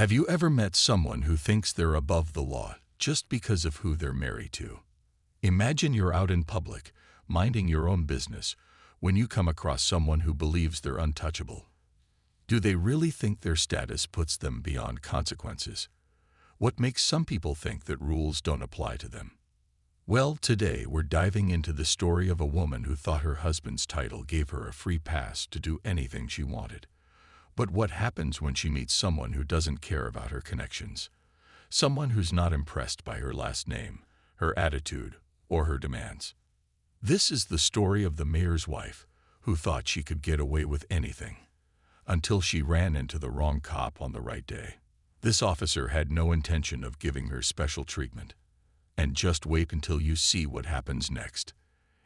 Have you ever met someone who thinks they're above the law just because of who they're married to? Imagine you're out in public, minding your own business, when you come across someone who believes they're untouchable. Do they really think their status puts them beyond consequences? What makes some people think that rules don't apply to them? Well, today we're diving into the story of a woman who thought her husband's title gave her a free pass to do anything she wanted. But what happens when she meets someone who doesn't care about her connections? Someone who's not impressed by her last name, her attitude, or her demands? This is the story of the mayor's wife, who thought she could get away with anything, until she ran into the wrong cop on the right day. This officer had no intention of giving her special treatment. And just wait until you see what happens next.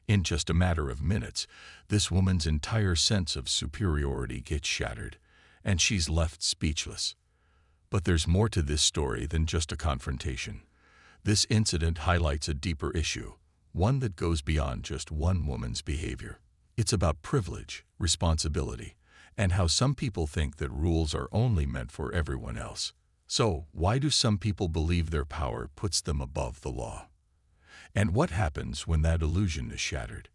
In just a matter of minutes, this woman's entire sense of superiority gets shattered, and she's left speechless. But there's more to this story than just a confrontation. This incident highlights a deeper issue, one that goes beyond just one woman's behavior. It's about privilege, responsibility, and how some people think that rules are only meant for everyone else. So, why do some people believe their power puts them above the law? And what happens when that illusion is shattered?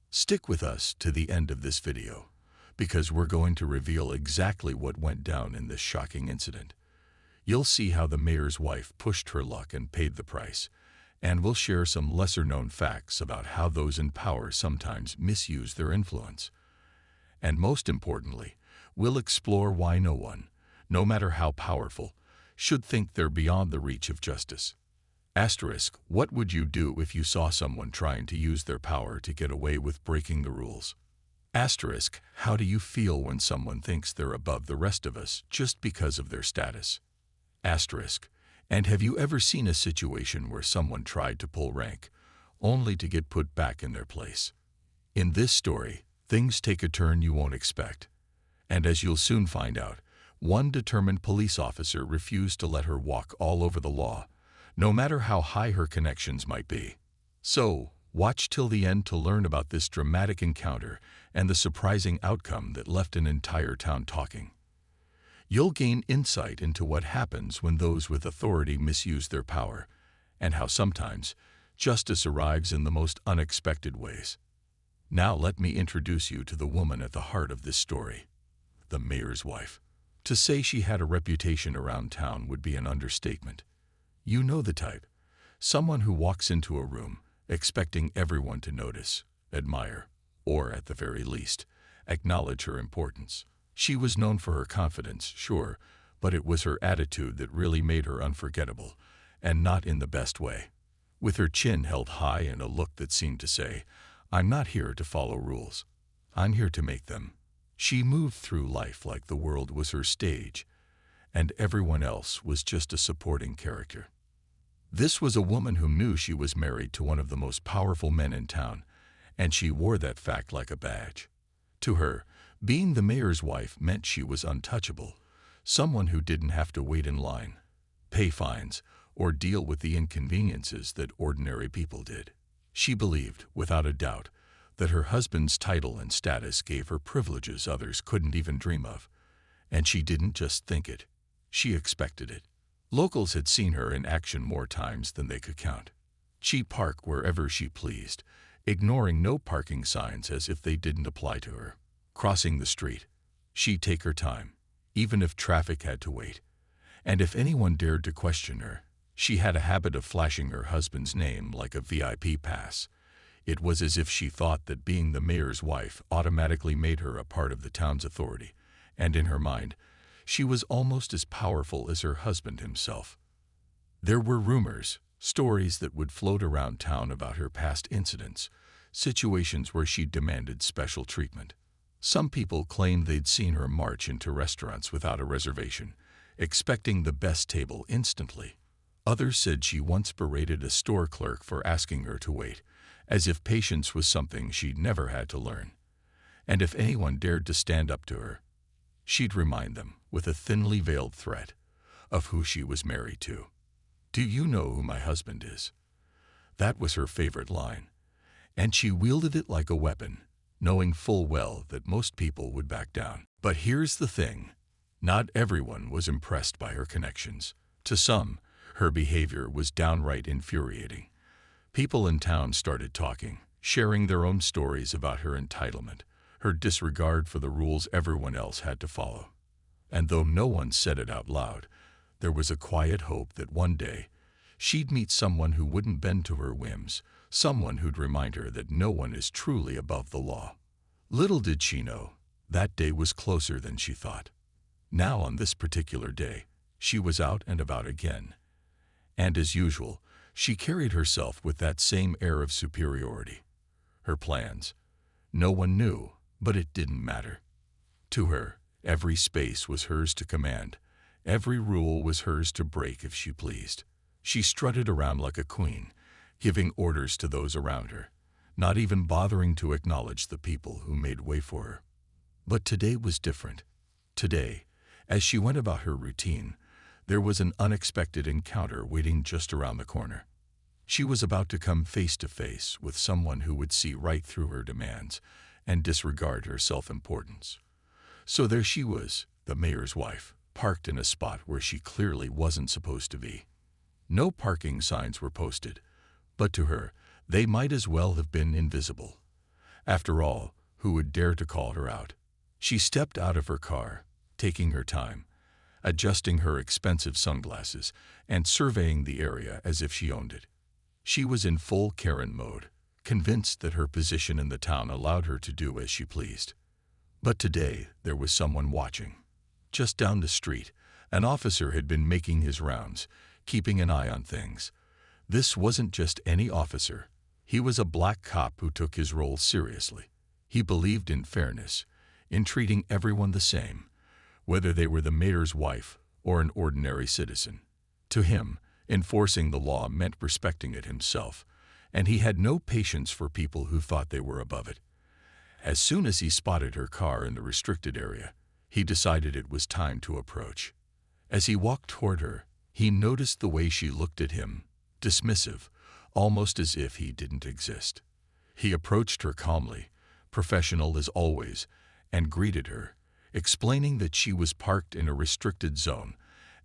Stick with us to the end of this video, because we're going to reveal exactly what went down in this shocking incident. You'll see how the mayor's wife pushed her luck and paid the price, and we'll share some lesser-known facts about how those in power sometimes misuse their influence. And most importantly, we'll explore why no one, no matter how powerful, should think they're beyond the reach of justice. Asterisk, what would you do if you saw someone trying to use their power to get away with breaking the rules? Asterisk, how do you feel when someone thinks they're above the rest of us just because of their status? Asterisk, and have you ever seen a situation where someone tried to pull rank, only to get put back in their place? In this story, things take a turn you won't expect. And as you'll soon find out, one determined police officer refused to let her walk all over the law, no matter how high her connections might be. So, watch till the end to learn about this dramatic encounter and the surprising outcome that left an entire town talking. You'll gain insight into what happens when those with authority misuse their power, and how sometimes justice arrives in the most unexpected ways. Now let me introduce you to the woman at the heart of this story, the mayor's wife. To say she had a reputation around town would be an understatement. You know the type. Someone who walks into a room expecting everyone to notice, admire, or at the very least, acknowledge her importance. She was known for her confidence, sure, but it was her attitude that really made her unforgettable, and not in the best way. With her chin held high and a look that seemed to say, "I'm not here to follow rules. I'm here to make them." She moved through life like the world was her stage, and everyone else was just a supporting character. This was a woman who knew she was married to one of the most powerful men in town, and she wore that fact like a badge. To her, being the mayor's wife meant she was untouchable, someone who didn't have to wait in line, pay fines, or deal with the inconveniences that ordinary people did. She believed, without a doubt, that her husband's title and status gave her privileges others couldn't even dream of. And she didn't just think it, she expected it. Locals had seen her in action more times than they could count. She'd park wherever she pleased, ignoring no parking signs as if they didn't apply to her. Crossing the street, she'd take her time, even if traffic had to wait. And if anyone dared to question her, she had a habit of flashing her husband's name like a VIP pass. It was as if she thought that being the mayor's wife automatically made her a part of the town's authority, and in her mind, she was almost as powerful as her husband himself. There were rumors, stories that would float around town about her past incidents, situations where she demanded special treatment. Some people claimed they'd seen her march into restaurants without a reservation, expecting the best table instantly. Others said she once berated a store clerk for asking her to wait, as if patience was something she'd never had to learn. And if anyone dared to stand up to her, she'd remind them, with a thinly veiled threat, of who she was married to. "Do you know who my husband is?" That was her favorite line, and she wielded it like a weapon, knowing full well that most people would back down. But here's the thing. Not everyone was impressed by her connections. To some, her behavior was downright infuriating. People in town started talking, sharing their own stories about her entitlement, her disregard for the rules everyone else had to follow. And though no one said it out loud, there was a quiet hope that one day she'd meet someone who wouldn't bend to her whims, someone who'd remind her that no one is truly above the law. Little did she know, that day was closer than she thought. Now on this particular day, she was out and about again. And as usual, she carried herself with that same air of superiority. Her plans, no one knew, but it didn't matter. To her, every space was hers to command. Every rule was hers to break if she pleased. She strutted around like a queen, giving orders to those around her, not even bothering to acknowledge the people who made way for her. But today was different. Today, as she went about her routine, there was an unexpected encounter waiting just around the corner. She was about to come face to face with someone who would see right through her demands and disregard her self-importance. So there she was, the mayor's wife, parked in a spot where she clearly wasn't supposed to be. No parking signs were posted, but to her, they might as well have been invisible. After all, who would dare to call her out? She stepped out of her car, taking her time, adjusting her expensive sunglasses and surveying the area as if she owned it. She was in full Karen mode, convinced that her position in the town allowed her to do as she pleased. But today, there was someone watching. Just down the street, an officer had been making his rounds, keeping an eye on things. This wasn't just any officer. He was a black cop who took his role seriously. He believed in fairness, in treating everyone the same, whether they were the mayor's wife or an ordinary citizen. To him, enforcing the law meant respecting it himself, and he had no patience for people who thought they were above it. As soon as he spotted her car in the restricted area, he decided it was time to approach. As he walked toward her, he noticed the way she looked at him, dismissive, almost as if he didn't exist. He approached her calmly, professional as always, and greeted her, explaining that she was parked in a restricted zone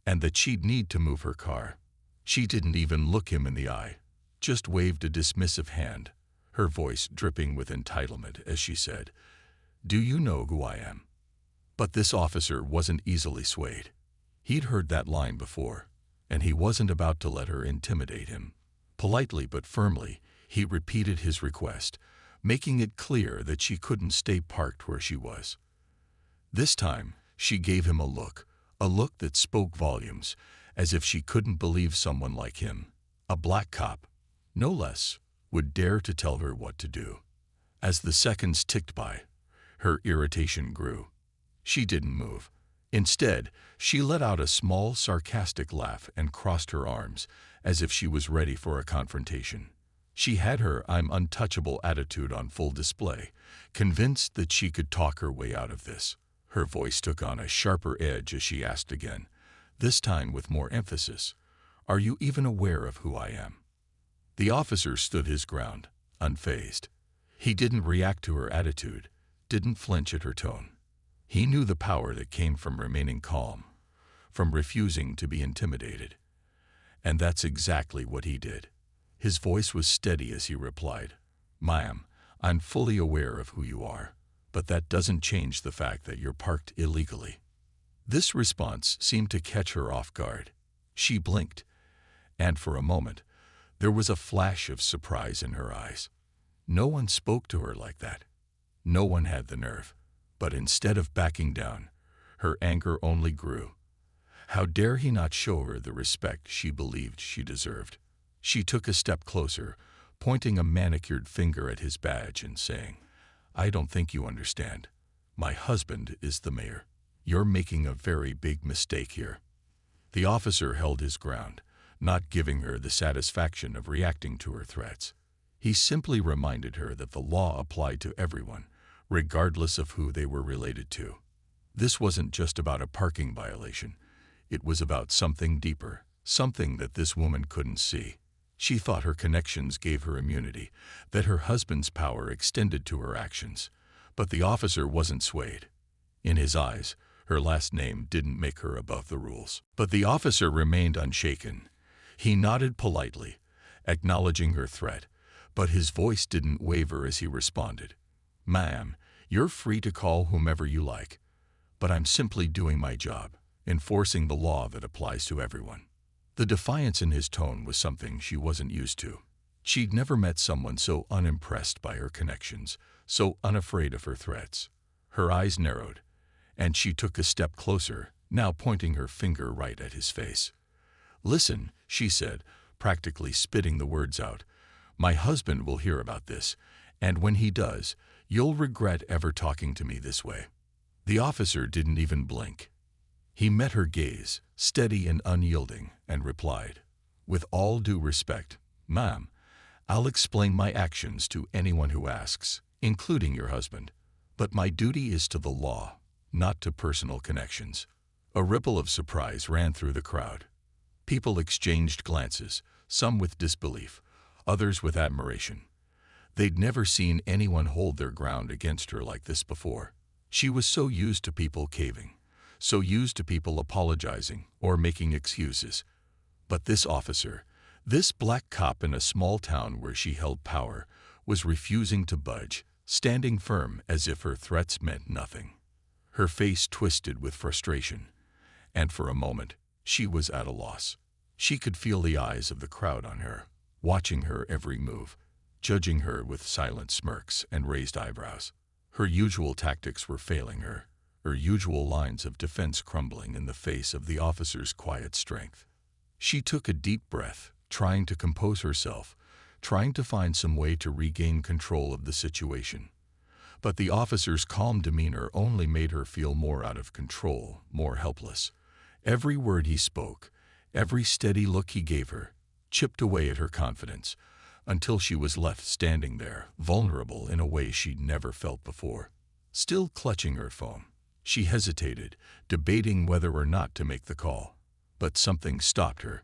and that she'd need to move her car. She didn't even look him in the eye, just waved a dismissive hand, her voice dripping with entitlement as she said, "Do you know who I am?" But this officer wasn't easily swayed. He'd heard that line before, and he wasn't about to let her intimidate him. Politely but firmly, he repeated his request, making it clear that she couldn't stay parked where she was. This time, she gave him a look that spoke volumes, as if she couldn't believe someone like him, a black cop, no less, would dare to tell her what to do. As the seconds ticked by, her irritation grew. She didn't move. Instead, she let out a small, sarcastic laugh and crossed her arms, as if she was ready for a confrontation. She had her "I'm untouchable" attitude on full display, convinced that she could talk her way out of this. Her voice took on a sharper edge as she asked again, this time with more emphasis, "Are you even aware of who I am?" The officer stood his ground, unfazed. He didn't react to her attitude, didn't flinch at her tone. He knew the power that came from remaining calm, from refusing to be intimidated. And that's exactly what he did. His voice was steady as he replied, "Ma'am, I'm fully aware of who you are, but that doesn't change the fact that you're parked illegally." This response seemed to catch her off guard. She blinked, and for a moment, there was a flash of surprise in her eyes. No one spoke to her like that. No one had the nerve. But instead of backing down, her anger only grew. How dare he not show her the respect she believed she deserved? She took a step closer, pointing a manicured finger at his badge and saying, "I don't think you understand. My husband is the mayor. You're making a very big mistake here." The officer held his ground, not giving her the satisfaction of reacting to her threats. He simply reminded her that the law applied to everyone, regardless of who they were related to. This wasn't just about a parking violation. It was about something deeper, something that this woman couldn't see. She thought her connections gave her immunity, that her husband's power extended to her actions. But the officer wasn't swayed. In his eyes, Her last name didn't make her above the rules. But the officer remained unshaken. He nodded politely, acknowledging her threat, but his voice didn't waver as he responded. "Ma'am, you're free to call whomever you like, but I'm simply doing my job, enforcing the law that applies to everyone." The defiance in his tone was something she wasn't used to. She'd never met someone so unimpressed by her connections, so unafraid of her threats. Her eyes narrowed, and she took a step closer, now pointing her finger right at his face. "Listen," she said, practically spitting the words out. "My husband will hear about this, and when he does, you'll regret ever talking to me this way." The officer didn't even blink. He met her gaze, steady and unyielding, and replied, "With all due respect, ma'am, I'll explain my actions to anyone who asks, including your husband. But my duty is to the law, not to personal connections." A ripple of surprise ran through the crowd. People exchanged glances, some with disbelief, others with admiration. They'd never seen anyone hold their ground against her like this before. She was so used to people caving, so used to people apologizing or making excuses. But this officer, this black cop in a small town where she held power, was refusing to budge, standing firm as if her threats meant nothing. Her face twisted with frustration, and for a moment, she was at a loss. She could feel the eyes of the crowd on her, watching her every move, judging her with silent smirks and raised eyebrows. Her usual tactics were failing her, her usual lines of defense crumbling in the face of the officer's quiet strength. She took a deep breath, trying to compose herself, trying to find some way to regain control of the situation. But the officer's calm demeanor only made her feel more out of control, more helpless. Every word he spoke, every steady look he gave her, chipped away at her confidence, until she was left standing there, vulnerable in a way she'd never felt before. Still clutching her phone, she hesitated, debating whether or not to make the call. But something stopped her.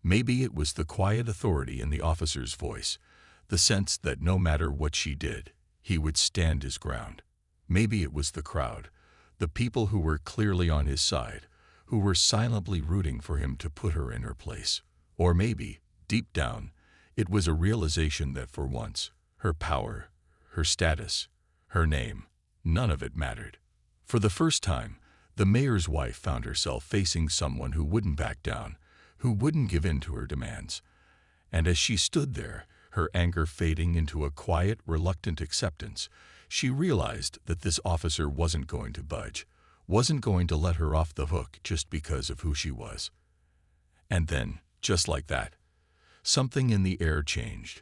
Maybe it was the quiet authority in the officer's voice, the sense that no matter what she did, he would stand his ground. Maybe it was the crowd, the people who were clearly on his side, who were silently rooting for him to put her in her place. Or maybe, deep down, it was a realization that for once, her power, her status, her name, none of it mattered. For the first time, the mayor's wife found herself facing someone who wouldn't back down, who wouldn't give in to her demands. And as she stood there, her anger fading into a quiet, reluctant acceptance, she realized that this officer wasn't going to budge, wasn't going to let her off the hook just because of who she was. And then, just like that, something in the air changed.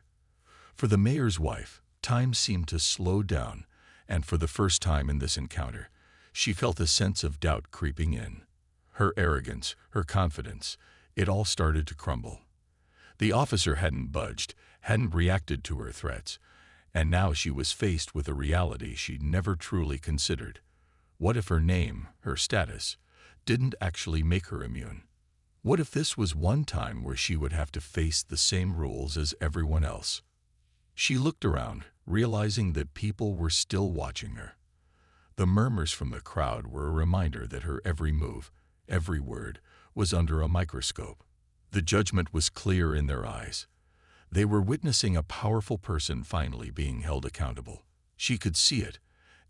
For the mayor's wife, time seemed to slow down, and for the first time in this encounter, she felt a sense of doubt creeping in. Her arrogance, her confidence, it all started to crumble. The officer hadn't budged, hadn't reacted to her threats, and now she was faced with a reality she'd never truly considered. What if her name, her status, didn't actually make her immune? What if this was one time where she would have to face the same rules as everyone else? She looked around, realizing that people were still watching her. The murmurs from the crowd were a reminder that her every move, every word, was under a microscope. The judgment was clear in their eyes. They were witnessing a powerful person finally being held accountable. She could see it,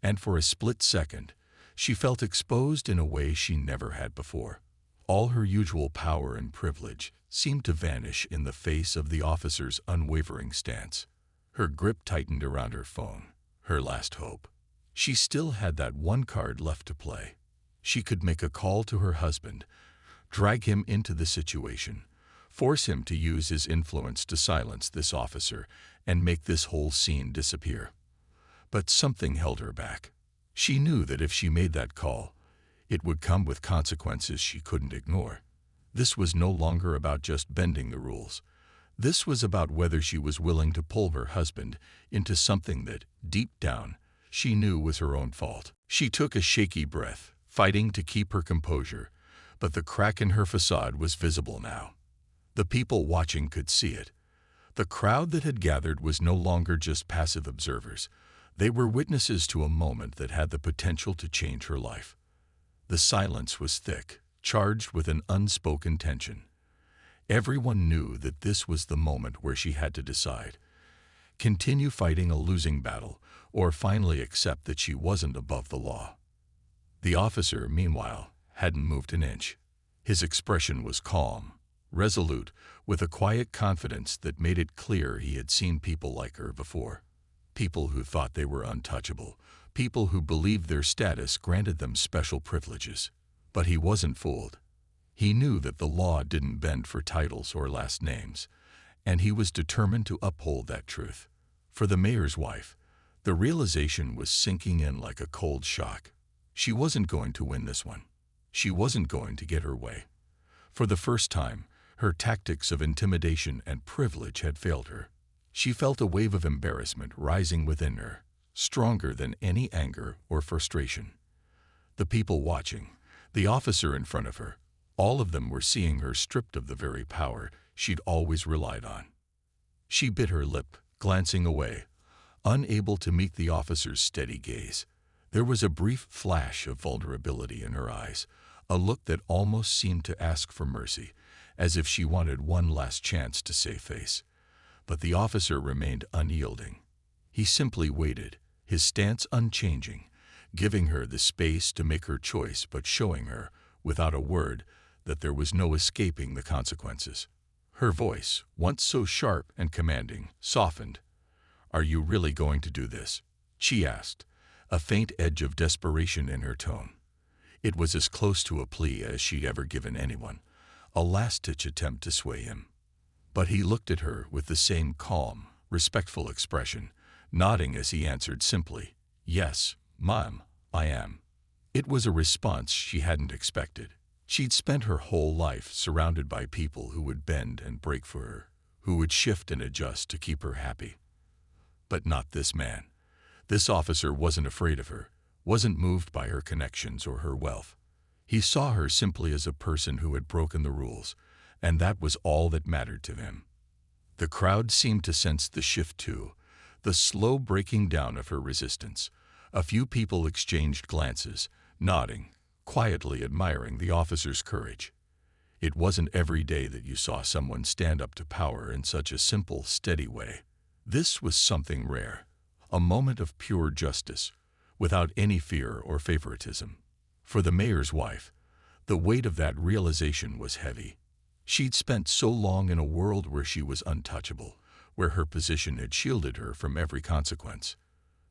and for a split second, she felt exposed in a way she never had before. All her usual power and privilege seemed to vanish in the face of the officer's unwavering stance. Her grip tightened around her phone, her last hope. She still had that one card left to play. She could make a call to her husband, drag him into the situation, force him to use his influence to silence this officer and make this whole scene disappear. But something held her back. She knew that if she made that call, it would come with consequences she couldn't ignore. This was no longer about just bending the rules. This was about whether she was willing to pull her husband into something that, deep down, she knew was her own fault. She took a shaky breath, fighting to keep her composure, but the crack in her facade was visible now. The people watching could see it. The crowd that had gathered was no longer just passive observers. They were witnesses to a moment that had the potential to change her life. The silence was thick, charged with an unspoken tension. Everyone knew that this was the moment where she had to decide: continue fighting a losing battle, or finally accept that she wasn't above the law. The officer, meanwhile, hadn't moved an inch. His expression was calm, resolute, with a quiet confidence that made it clear he had seen people like her before. People who thought they were untouchable, people who believed their status granted them special privileges. But he wasn't fooled. He knew that the law didn't bend for titles or last names, and he was determined to uphold that truth. For the mayor's wife, the realization was sinking in like a cold shock. She wasn't going to win this one. She wasn't going to get her way. For the first time, her tactics of intimidation and privilege had failed her. She felt a wave of embarrassment rising within her, stronger than any anger or frustration. The people watching, the officer in front of her, all of them were seeing her stripped of the very power she'd always relied on. She bit her lip, glancing away, unable to meet the officer's steady gaze. There was a brief flash of vulnerability in her eyes, a look that almost seemed to ask for mercy, as if she wanted one last chance to save face. But the officer remained unyielding. He simply waited, his stance unchanging, giving her the space to make her choice but showing her, without a word, that there was no escaping the consequences. Her voice, once so sharp and commanding, softened. "Are you really going to do this?" she asked, a faint edge of desperation in her tone. It was as close to a plea as she'd ever given anyone, a last-ditch attempt to sway him. But he looked at her with the same calm, respectful expression, nodding as he answered simply, "Yes, Ma'am, I am." It was a response she hadn't expected. She'd spent her whole life surrounded by people who would bend and break for her, who would shift and adjust to keep her happy. But not this man. This officer wasn't afraid of her, wasn't moved by her connections or her wealth. He saw her simply as a person who had broken the rules, and that was all that mattered to him. The crowd seemed to sense the shift too, the slow breaking down of her resistance. A few people exchanged glances, nodding, quietly admiring the officer's courage. It wasn't every day that you saw someone stand up to power in such a simple, steady way. This was something rare, a moment of pure justice, without any fear or favoritism. For the mayor's wife, the weight of that realization was heavy. She'd spent so long in a world where she was untouchable, where her position had shielded her from every consequence.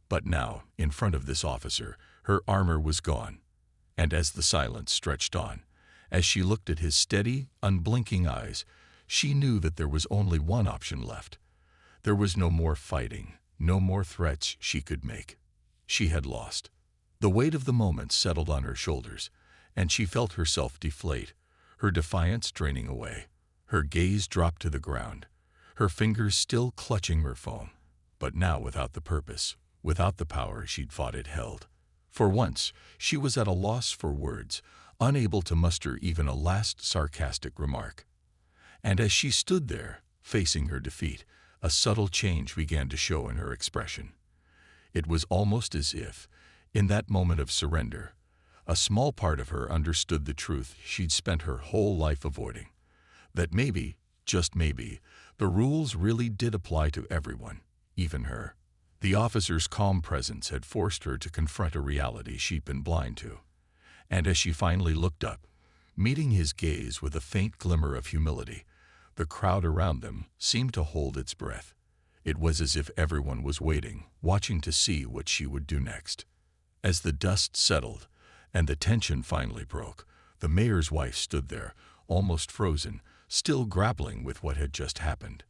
But now, in front of this officer, her armor was gone. And as the silence stretched on, as she looked at his steady, unblinking eyes, she knew that there was only one option left. There was no more fighting, no more threats she could make. She had lost. The weight of the moment settled on her shoulders, and she felt herself deflate, her defiance draining away. Her gaze dropped to the ground, her fingers still clutching her phone, but now without the purpose, without the power she'd fought it held. For once, she was at a loss for words, unable to muster even a last sarcastic remark. And as she stood there, facing her defeat, a subtle change began to show in her expression. It was almost as if, in that moment of surrender, a small part of her understood the truth she'd spent her whole life avoiding. That maybe, just maybe, the rules really did apply to everyone, even her. The officer's calm presence had forced her to confront a reality she'd been blind to. And as she finally looked up, meeting his gaze with a faint glimmer of humility, the crowd around them seemed to hold its breath. It was as if everyone was waiting, watching to see what she would do next. As the dust settled and the tension finally broke, the mayor's wife stood there, almost frozen, still grappling with what had just happened.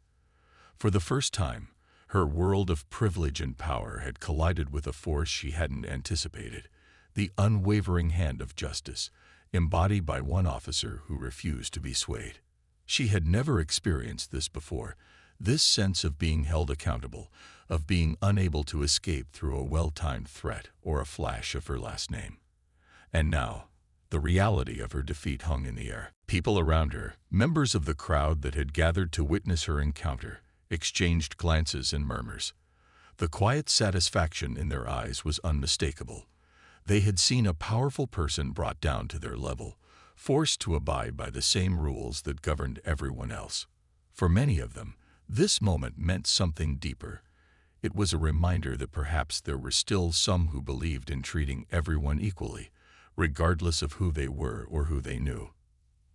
For the first time, her world of privilege and power had collided with a force she hadn't anticipated, the unwavering hand of justice, embodied by one officer who refused to be swayed. She had never experienced this before, this sense of being held accountable, of being unable to escape through a well-timed threat or a flash of her last name. And now, the reality of her defeat hung in the air. People around her, members of the crowd that had gathered to witness her encounter, exchanged glances and murmurs. The quiet satisfaction in their eyes was unmistakable. They had seen a powerful person brought down to their level, forced to abide by the same rules that governed everyone else. For many of them, this moment meant something deeper. It was a reminder that perhaps there were still some who believed in treating everyone equally, regardless of who they were or who they knew.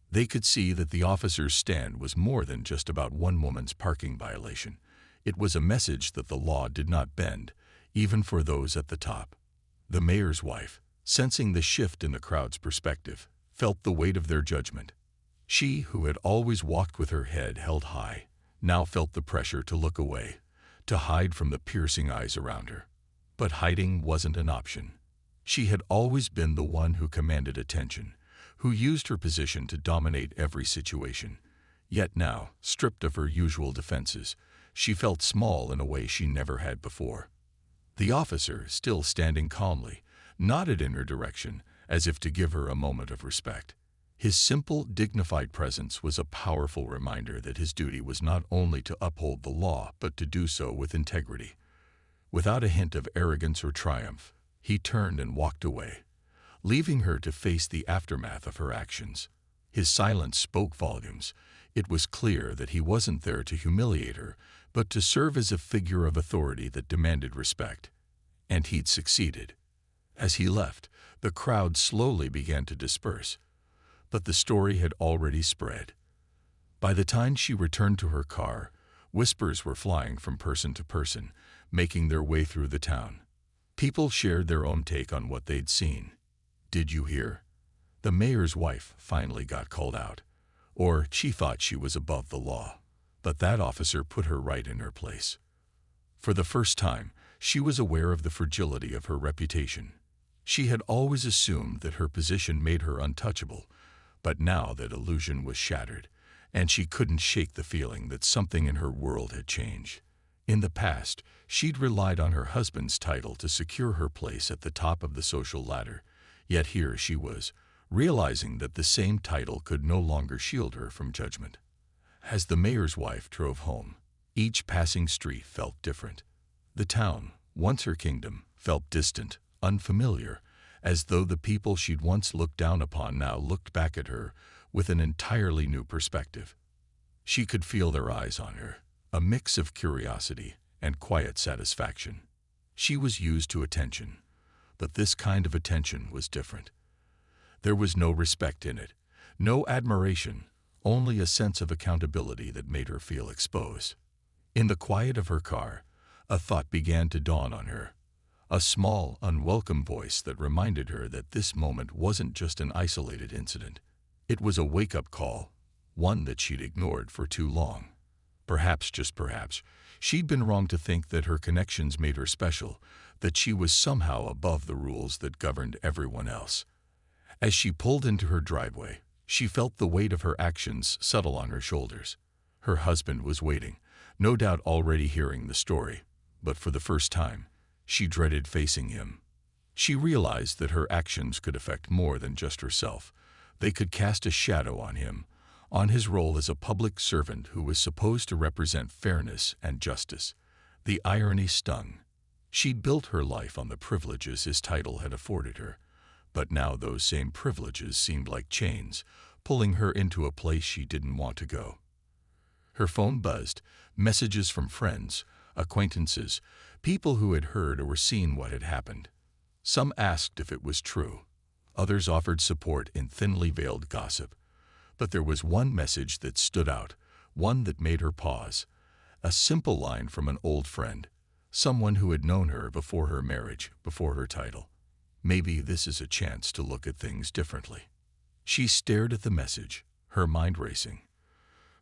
They could see that the officer's stand was more than just about one woman's parking violation. It was a message that the law did not bend, even for those at the top. The mayor's wife, sensing the shift in the crowd's perspective, felt the weight of their judgment. She, who had always walked with her head held high, now felt the pressure to look away, to hide from the piercing eyes around her. But hiding wasn't an option. She had always been the one who commanded attention, who used her position to dominate every situation. Yet now, stripped of her usual defenses, she felt small in a way she never had before. The officer, still standing calmly, nodded in her direction, as if to give her a moment of respect. His simple, dignified presence was a powerful reminder that his duty was not only to uphold the law, but to do so with integrity. Without a hint of arrogance or triumph, he turned and walked away, leaving her to face the aftermath of her actions. His silence spoke volumes. It was clear that he wasn't there to humiliate her, but to serve as a figure of authority that demanded respect. And he'd succeeded. As he left, the crowd slowly began to disperse, but the story had already spread. By the time she returned to her car, whispers were flying from person to person, making their way through the town. People shared their own take on what they'd seen. "Did you hear? The mayor's wife finally got called out." Or, "She thought she was above the law, but that officer put her right in her place." For the first time, she was aware of the fragility of her reputation. She had always assumed that her position made her untouchable, but now that illusion was shattered, and she couldn't shake the feeling that something in her world had changed. In the past, she'd relied on her husband's title to secure her place at the top of the social ladder, yet here she was, realizing that the same title could no longer shield her from judgment. As the mayor's wife drove home, each passing street felt different. The town, once her kingdom, felt distant, unfamiliar, as though the people she'd once looked down upon now looked back at her with an entirely new perspective. She could feel their eyes on her, a mix of curiosity and quiet satisfaction. She was used to attention, but this kind of attention was different. There was no respect in it, no admiration, only a sense of accountability that made her feel exposed. In the quiet of her car, a thought began to dawn on her. A small, unwelcome voice that reminded her that this moment wasn't just an isolated incident. It was a wake-up call, one that she'd ignored for too long. Perhaps, just perhaps, she'd been wrong to think that her connections made her special, that she was somehow above the rules that governed everyone else. As she pulled into her driveway, she felt the weight of her actions settle on her shoulders. Her husband was waiting, no doubt already hearing the story, but for the first time, she dreaded facing him. She realized that her actions could affect more than just herself. They could cast a shadow on him, on his role as a public servant who was supposed to represent fairness and justice. The irony stung. She'd built her life on the privileges his title had afforded her, but now those same privileges seemed like chains, pulling her into a place she didn't want to go. Her phone buzzed, messages from friends, acquaintances, people who had heard or were seen what had happened. Some asked if it was true. Others offered support in thinly veiled gossip. But there was one message that stood out, one that made her pause. A simple line from an old friend, someone who had known her before her marriage, before her title. "Maybe this is a chance to look at things differently." She stared at the message, her mind racing.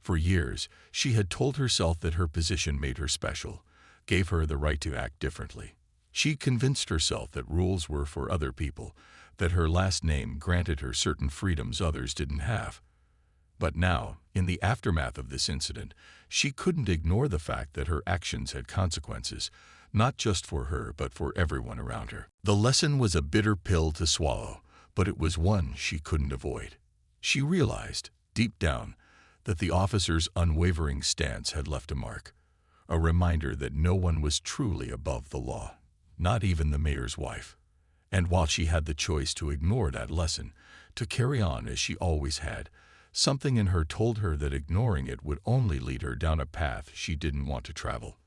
For years, she had told herself that her position made her special, gave her the right to act differently. She convinced herself that rules were for other people, that her last name granted her certain freedoms others didn't have. But now, in the aftermath of this incident, she couldn't ignore the fact that her actions had consequences, not just for her but for everyone around her. The lesson was a bitter pill to swallow, but it was one she couldn't avoid. She realized, deep down, that the officer's unwavering stance had left a mark, a reminder that no one was truly above the law, not even the mayor's wife. And while she had the choice to ignore that lesson, to carry on as she always had, something in her told her that ignoring it would only lead her down a path she didn't want to travel.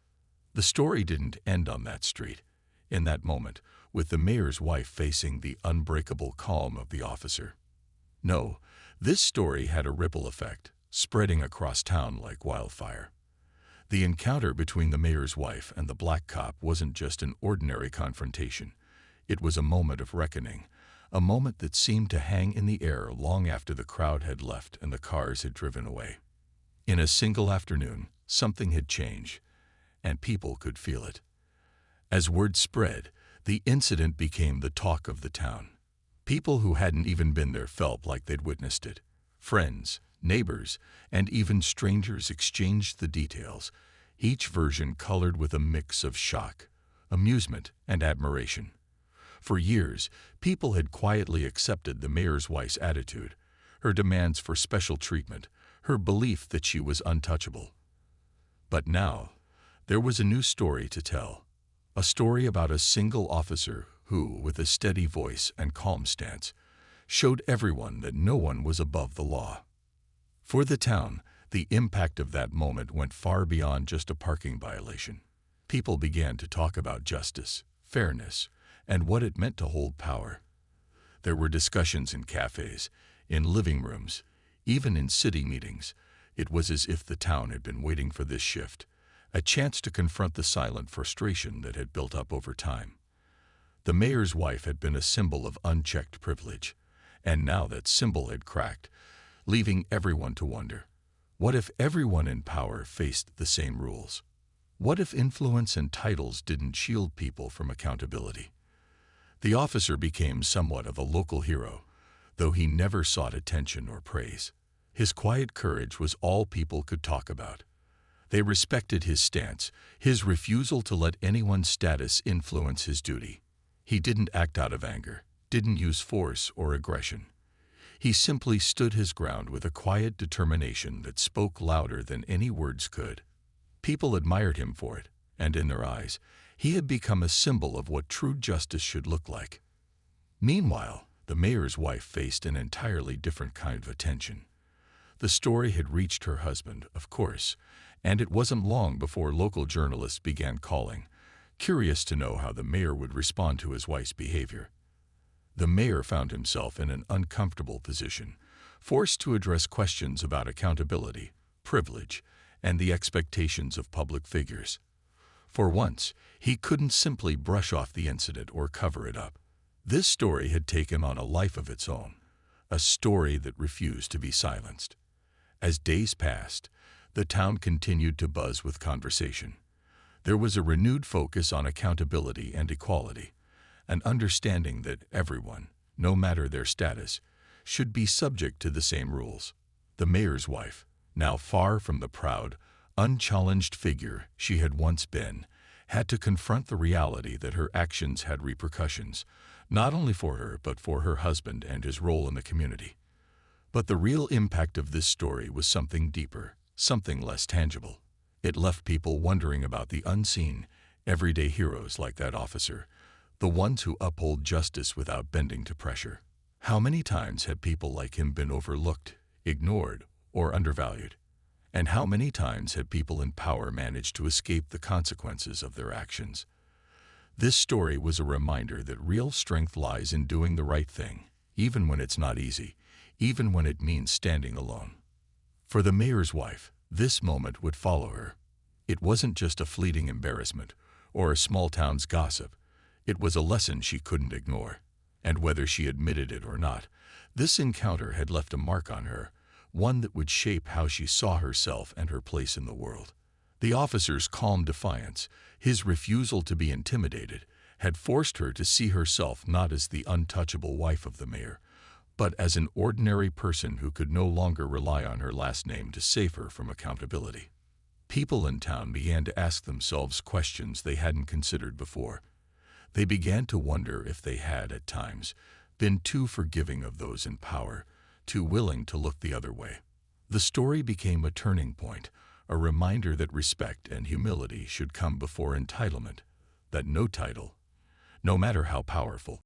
The story didn't end on that street, in that moment, with the mayor's wife facing the unbreakable calm of the officer. No, this story had a ripple effect, spreading across town like wildfire. The encounter between the mayor's wife and the black cop wasn't just an ordinary confrontation. It was a moment of reckoning, a moment that seemed to hang in the air long after the crowd had left and the cars had driven away. In a single afternoon, something had changed, and people could feel it. As word spread, the incident became the talk of the town. People who hadn't even been there felt like they'd witnessed it. Friends, neighbors, and even strangers exchanged the details, each version colored with a mix of shock, amusement, and admiration. For years, people had quietly accepted the mayor's wife's attitude, her demands for special treatment, her belief that she was untouchable. But now, there was a new story to tell, a story about a single officer who, with a steady voice and calm stance, showed everyone that no one was above the law. For the town, the impact of that moment went far beyond just a parking violation. People began to talk about justice, fairness, and what it meant to hold power. There were discussions in cafes, in living rooms, even in city meetings. It was as if the town had been waiting for this shift, a chance to confront the silent frustration that had built up over time. The mayor's wife had been a symbol of unchecked privilege, and now that symbol had cracked, leaving everyone to wonder, what if everyone in power faced the same rules? What if influence and titles didn't shield people from accountability? The officer became somewhat of a local hero, though he never sought attention or praise. His quiet courage was all people could talk about. They respected his stance, his refusal to let anyone's status influence his duty. He didn't act out of anger, didn't use force or aggression. He simply stood his ground with a quiet determination that spoke louder than any words could. People admired him for it, and in their eyes, he had become a symbol of what true justice should look like. Meanwhile, the mayor's wife faced an entirely different kind of attention. The story had reached her husband, of course, and it wasn't long before local journalists began calling, curious to know how the mayor would respond to his wife's behavior. The mayor found himself in an uncomfortable position, forced to address questions about accountability, privilege, and the expectations of public figures. For once, he couldn't simply brush off the incident or cover it up. This story had taken on a life of its own, a story that refused to be silenced. As days passed, the town continued to buzz with conversation. There was a renewed focus on accountability and equality, an understanding that everyone, no matter their status, should be subject to the same rules. The mayor's wife, now far from the proud, unchallenged figure she had once been, had to confront the reality that her actions had repercussions, not only for her but for her husband and his role in the community. But the real impact of this story was something deeper, something less tangible. It left people wondering about the unseen, everyday heroes like that officer, the ones who uphold justice without bending to pressure. How many times had people like him been overlooked, ignored, or undervalued? And how many times had people in power managed to escape the consequences of their actions? This story was a reminder that real strength lies in doing the right thing, even when it's not easy, even when it means standing alone. For the mayor's wife, this moment would follow her. It wasn't just a fleeting embarrassment or a small town's gossip. It was a lesson she couldn't ignore. And whether she admitted it or not, this encounter had left a mark on her, one that would shape how she saw herself and her place in the world. The officer's calm defiance, his refusal to be intimidated, had forced her to see herself not as the untouchable wife of the mayor, but as an ordinary person who could no longer rely on her last name to save her from accountability. People in town began to ask themselves questions they hadn't considered before. They began to wonder if they had, at times, been too forgiving of those in power, too willing to look the other way. The story became a turning point, a reminder that respect and humility should come before entitlement, that no title, no matter how powerful,